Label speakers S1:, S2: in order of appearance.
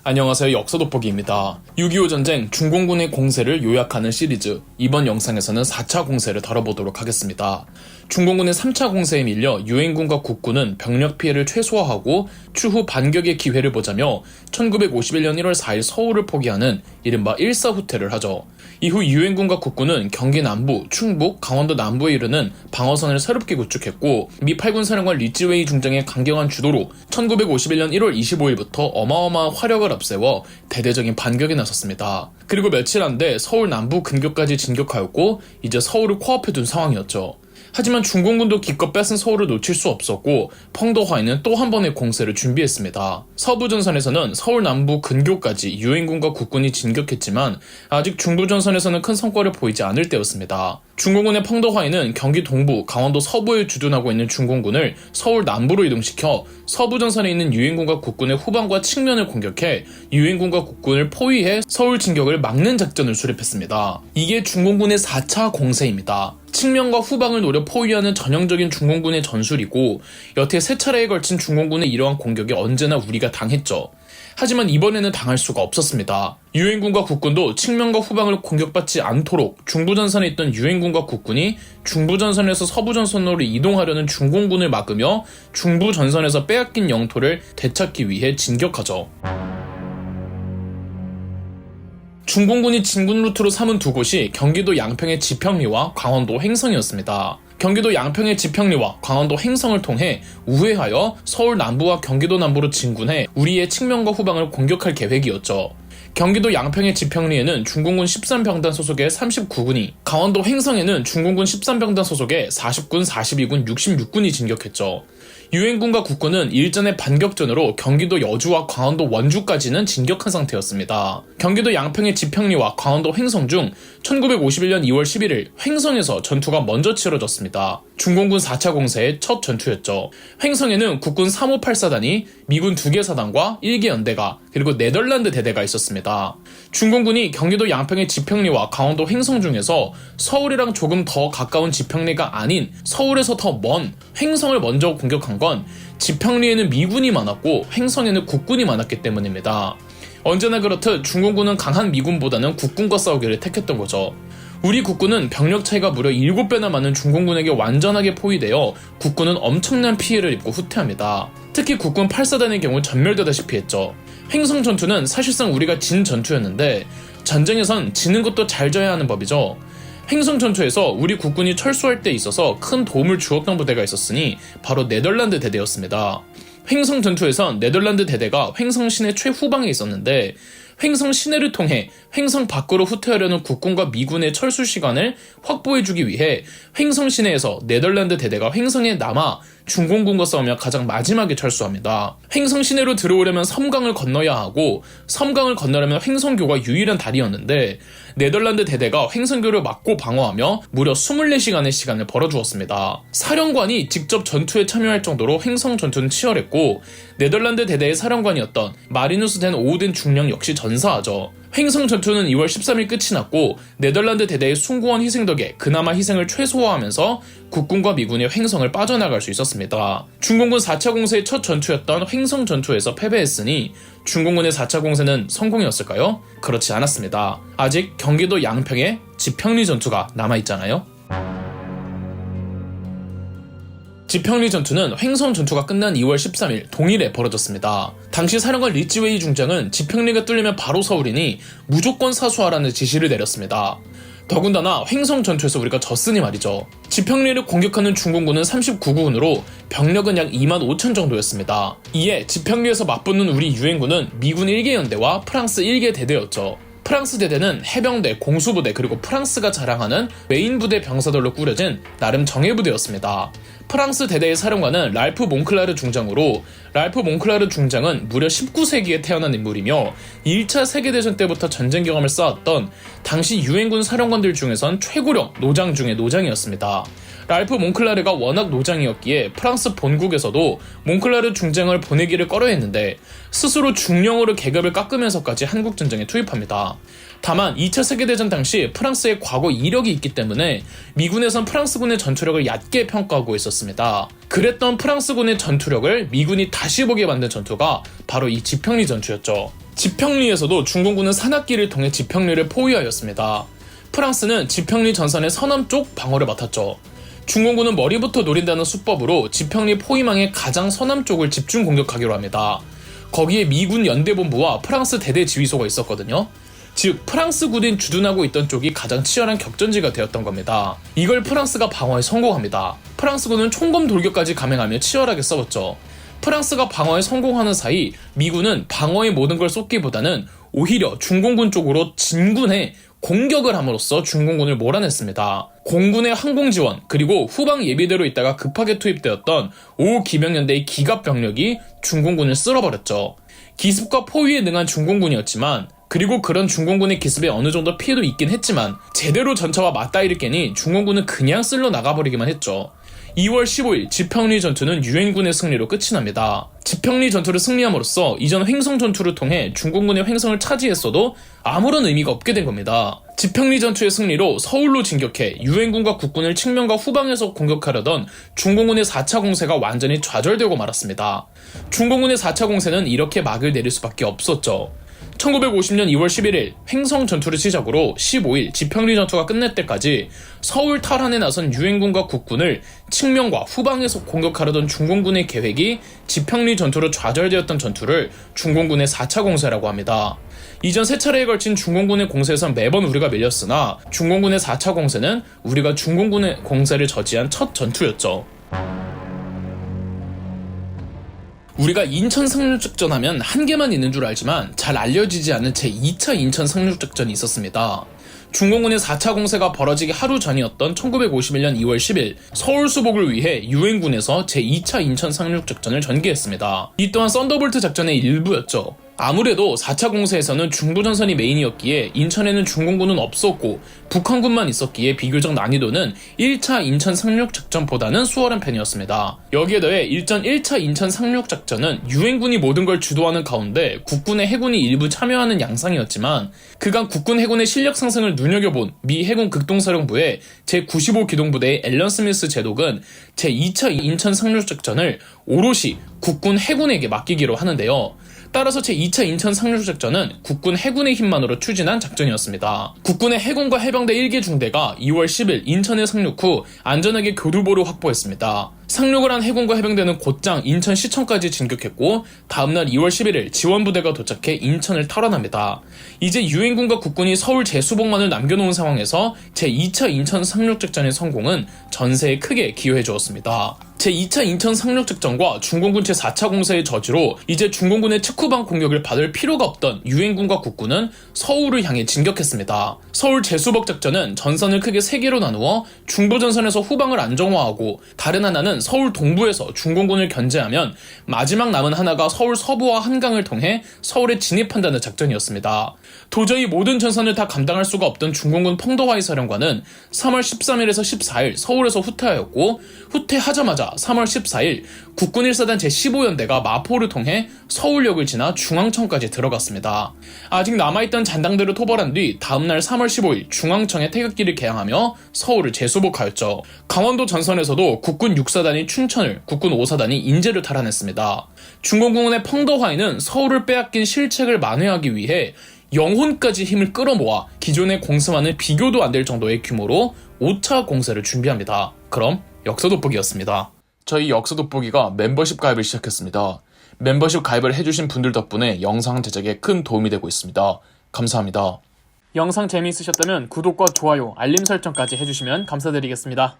S1: 안녕하세요, 역사 돋보기입니다. 6.25 전쟁 중공군의 공세를 요약하는 시리즈, 이번 영상에서는 4차 공세를 다뤄보도록 하겠습니다. 중공군의 3차 공세에 밀려 유엔군과 국군은 병력 피해를 최소화하고 추후 반격의 기회를 보자며 1951년 1월 4일 서울을 포기하는 이른바 일사후퇴를 하죠. 이후 유엔군과 국군은 경기 남부, 충북, 강원도 남부에 이르는 방어선을 새롭게 구축했고 미 8군 사령관 리찌웨이 중장의 강경한 주도로 1951년 1월 25일부터 어마어마한 화력을 앞세워 대대적인 반격에 나섰습니다. 그리고 며칠 안 돼 서울 남부 근교까지 진격하였고 이제 서울을 코앞에 둔 상황이었죠. 하지만 중공군도 기껏 뺏은 서울을 놓칠 수 없었고 펑더화에는 또 한 번의 공세를 준비했습니다. 서부전선에서는 서울 남부 근교까지 유엔군과 국군이 진격했지만 아직 중부전선에서는 큰 성과를 보이지 않을 때였습니다. 중공군의 펑더화에는 경기 동부, 강원도 서부에 주둔하고 있는 중공군을 서울 남부로 이동시켜 서부전선에 있는 유엔군과 국군의 후방과 측면을 공격해 유엔군과 국군을 포위해 서울 진격을 막는 작전을 수립했습니다. 이게 중공군의 4차 공세입니다. 측면과 후방을 노려 포위하는 전형적인 중공군의 전술이고 여태 3차례에 걸친 중공군의 이러한 공격에 언제나 우리가 당했죠. 하지만 이번에는 당할 수가 없었습니다. 유엔군과 국군도 측면과 후방을 공격받지 않도록 중부전선에 있던 유엔군과 국군이 중부전선에서 서부전선으로 이동하려는 중공군을 막으며 중부전선에서 빼앗긴 영토를 되찾기 위해 진격하죠. 중공군이 진군 루트로 삼은 두 곳이 경기도 양평의 지평리와 강원도 횡성이었습니다. 경기도 양평의 지평리와 강원도 횡성을 통해 우회하여 서울 남부와 경기도 남부로 진군해 우리의 측면과 후방을 공격할 계획이었죠. 경기도 양평의 지평리에는 중공군 13병단 소속의 39군이, 강원도 횡성에는 중공군 13병단 소속의 40군, 42군, 66군이 진격했죠. 유엔군과 국군은 일전의 반격전으로 경기도 여주와 강원도 원주까지는 진격한 상태였습니다. 경기도 양평의 지평리와 강원도 횡성 중 1951년 2월 11일 횡성에서 전투가 먼저 치러졌습니다. 중공군 4차 공세의 첫 전투였죠. 횡성에는 국군 3584단이 미군 2개 사단과 1개 연대가 그리고 네덜란드 대대가 있었습니다. 중공군이 경기도 양평의 지평리와 강원도 횡성 중에서 서울이랑 조금 더 가까운 지평리가 아닌 서울에서 더 먼 횡성을 먼저 공격한 건 지평리에는 미군이 많았고 횡성에는 국군이 많았기 때문입니다. 언제나 그렇듯 중공군은 강한 미군보다는 국군과 싸우기를 택했던 거죠. 우리 국군은 병력 차이가 무려 7배나 많은 중공군에게 완전하게 포위되어 국군은 엄청난 피해를 입고 후퇴합니다. 특히 국군 8사단의 경우 전멸되다시피 했죠. 횡성 전투는 사실상 우리가 진 전투였는데 전쟁에선 지는 것도 잘 져야 하는 법이죠. 횡성 전투에서 우리 국군이 철수할 때 있어서 큰 도움을 주었던 부대가 있었으니 바로 네덜란드 대대였습니다. 횡성 전투에선 네덜란드 대대가 횡성 시내 최후방에 있었는데 횡성 시내를 통해 횡성 밖으로 후퇴하려는 국군과 미군의 철수 시간을 확보해주기 위해 횡성 시내에서 네덜란드 대대가 횡성에 남아 중공군과 싸우며 가장 마지막에 철수합니다. 횡성 시내로 들어오려면 섬강을 건너야 하고 섬강을 건너려면 횡성교가 유일한 다리였는데 네덜란드 대대가 횡성교를 막고 방어하며 무려 24시간의 시간을 벌어주었습니다. 사령관이 직접 전투에 참여할 정도로 횡성 전투는 치열했고 네덜란드 대대의 사령관이었던 마리누스 덴 오우덴 중령 역시 전사하죠. 횡성 전투는 2월 13일 끝이 났고 네덜란드 대대의 숭고한 희생 덕에 그나마 희생을 최소화하면서 국군과 미군이 횡성을 빠져나갈 수 있었습니다. 중공군 4차 공세의 첫 전투였던 횡성 전투에서 패배했으니 중공군의 4차 공세는 성공이었을까요? 그렇지 않았습니다. 아직 경기도 양평의 지평리 전투가 남아있잖아요. 지평리 전투는 횡성 전투가 끝난 2월 13일 동일에 벌어졌습니다. 당시 사령관 리찌웨이 중장은 지평리가 뚫리면 바로 서울이니 무조건 사수하라는 지시를 내렸습니다. 더군다나 횡성 전투에서 우리가 졌으니 말이죠. 지평리를 공격하는 중공군은 39군으로 병력은 약 2만 5천 정도였습니다. 이에 지평리에서 맞붙는 우리 유엔군은 미군 1개 연대와 프랑스 1개 대대였죠. 프랑스 대대는 해병대, 공수부대 그리고 프랑스가 자랑하는 메인 부대 병사들로 꾸려진 나름 정예부대였습니다. 프랑스 대대의 사령관은 랄프 몽클라르 중장으로 랄프 몽클라르 중장은 무려 19세기에 태어난 인물이며 1차 세계대전 때부터 전쟁 경험을 쌓았던 당시 유엔군 사령관들 중에선 최고령 노장 중의 노장이었습니다. 랄프 몽클라르가 워낙 노장이었기에 프랑스 본국에서도 몽클라르 중장을 보내기를 꺼려했는데 스스로 중령으로 계급을 깎으면서까지 한국전쟁에 투입합니다. 다만 2차 세계대전 당시 프랑스의 과거 이력이 있기 때문에 미군에선 프랑스군의 전투력을 얕게 평가하고 있었습니다. 그랬던 프랑스군의 전투력을 미군이 다시 보게 만든 전투가 바로 이 지평리 전투였죠. 지평리에서도 중공군은 산악기를 통해 지평리를 포위하였습니다. 프랑스는 지평리 전선의 서남쪽 방어를 맡았죠. 중공군은 머리부터 노린다는 수법으로 지평리 포위망의 가장 서남쪽을 집중 공격하기로 합니다. 거기에 미군 연대본부와 프랑스 대대 지휘소가 있었거든요. 즉 프랑스군이 주둔하고 있던 쪽이 가장 치열한 격전지가 되었던 겁니다. 이걸 프랑스가 방어에 성공합니다. 프랑스군은 총검 돌격까지 감행하며 치열하게 싸웠죠. 프랑스가 방어에 성공하는 사이 미군은 방어의 모든 걸 쏟기보다는 오히려 중공군 쪽으로 진군해 공격을 함으로써 중공군을 몰아냈습니다. 공군의 항공지원 그리고 후방 예비대로 있다가 급하게 투입되었던 5호 기병연대의 기갑병력이 중공군을 쓸어버렸죠. 기습과 포위에 능한 중공군이었지만 그리고 그런 중공군의 기습에 어느 정도 피해도 있긴 했지만 제대로 전차와 맞닿이를 깨니 중공군은 그냥 쓸려 나가버리기만 했죠. 2월 15일 지평리 전투는 유엔군의 승리로 끝이 납니다. 지평리 전투를 승리함으로써 이전 횡성 전투를 통해 중공군의 횡성을 차지했어도 아무런 의미가 없게 된 겁니다. 지평리 전투의 승리로 서울로 진격해 유엔군과 국군을 측면과 후방에서 공격하려던 중공군의 4차 공세가 완전히 좌절되고 말았습니다. 중공군의 4차 공세는 이렇게 막을 내릴 수밖에 없었죠. 1950년 2월 11일 횡성 전투를 시작으로 15일 지평리 전투가 끝날 때까지 서울 탈환에 나선 유엔군과 국군을 측면과 후방에서 공격하려던 중공군의 계획이 지평리 전투로 좌절되었던 전투를 중공군의 4차 공세라고 합니다. 이전 3차례에 걸친 중공군의 공세에선 매번 우리가 밀렸으나 중공군의 4차 공세는 우리가 중공군의 공세를 저지한 첫 전투였죠. 우리가 인천 상륙작전 하면 한 개만 있는 줄 알지만 잘 알려지지 않는 제2차 인천 상륙작전이 있었습니다. 중공군의 4차 공세가 벌어지기 하루 전이었던 1951년 2월 10일 서울 수복을 위해 유엔군에서 제2차 인천 상륙작전을 전개했습니다. 이 또한 썬더볼트 작전의 일부였죠. 아무래도 4차 공세에서는 중부전선이 메인이었기에 인천에는 중공군은 없었고 북한군만 있었기에 비교적 난이도는 1차 인천 상륙작전보다는 수월한 편이었습니다. 여기에 더해 일전 1차 인천 상륙작전은 유엔군이 모든 걸 주도하는 가운데 국군의 해군이 일부 참여하는 양상이었지만 그간 국군 해군의 실력 상승을 눈여겨본 미 해군 극동사령부의 제95기동부대의 앨런 스미스 제독은 제2차 인천 상륙작전을 오롯이 국군 해군에게 맡기기로 하는데요. 따라서 제2차 인천 상륙작전은 국군 해군의 힘만으로 추진한 작전이었습니다. 국군의 해군과 해병대 1개 중대가 2월 10일 인천에 상륙 후 안전하게 교두보를 확보했습니다. 상륙을 한 해군과 해병대는 곧장 인천시청까지 진격했고 다음날 2월 11일 지원부대가 도착해 인천을 탈환합니다. 이제 유엔군과 국군이 서울 제수복만을 남겨놓은 상황에서 제2차 인천 상륙작전의 성공은 전세에 크게 기여해 주었습니다. 제2차 인천 상륙작전과 중공군 제4차 공세의 저지로 이제 중공군의 측후방 공격을 받을 필요가 없던 유엔군과 국군은 서울을 향해 진격했습니다. 서울 제수복 작전은 전선을 크게 3개로 나누어 중부전선에서 후방을 안정화하고 다른 하나는 서울 동부에서 중공군을 견제하면 마지막 남은 하나가 서울 서부와 한강을 통해 서울에 진입한다는 작전이었습니다. 도저히 모든 전선을 다 감당할 수가 없던 중공군 펑더화이 사령관은 3월 13일에서 14일 서울에서 후퇴하였고 후퇴하자마자 3월 14일 국군 1사단 제15연대가 마포를 통해 서울역을 지나 중앙청까지 들어갔습니다. 아직 남아있던 잔당들을 토벌한 뒤 다음날 3월 15일 중앙청에 태극기를 개항하며 서울을 재수복하였죠. 강원도 전선에서도 국군 6사단이 춘천을, 국군 5사단이 인제를 탈환했습니다. 중공군의 펑더화이는 서울을 빼앗긴 실책을 만회하기 위해 영혼까지 힘을 끌어모아 기존의 공세와는 비교도 안 될 정도의 규모로 5차 공세를 준비합니다. 그럼 역사 돋보기였습니다. 저희 역사 돋보기가 멤버십 가입을 시작했습니다. 멤버십 가입을 해주신 분들 덕분에 영상 제작에 큰 도움이 되고 있습니다. 감사합니다. 영상 재미있으셨다면 구독과 좋아요, 알림 설정까지 해주시면 감사드리겠습니다.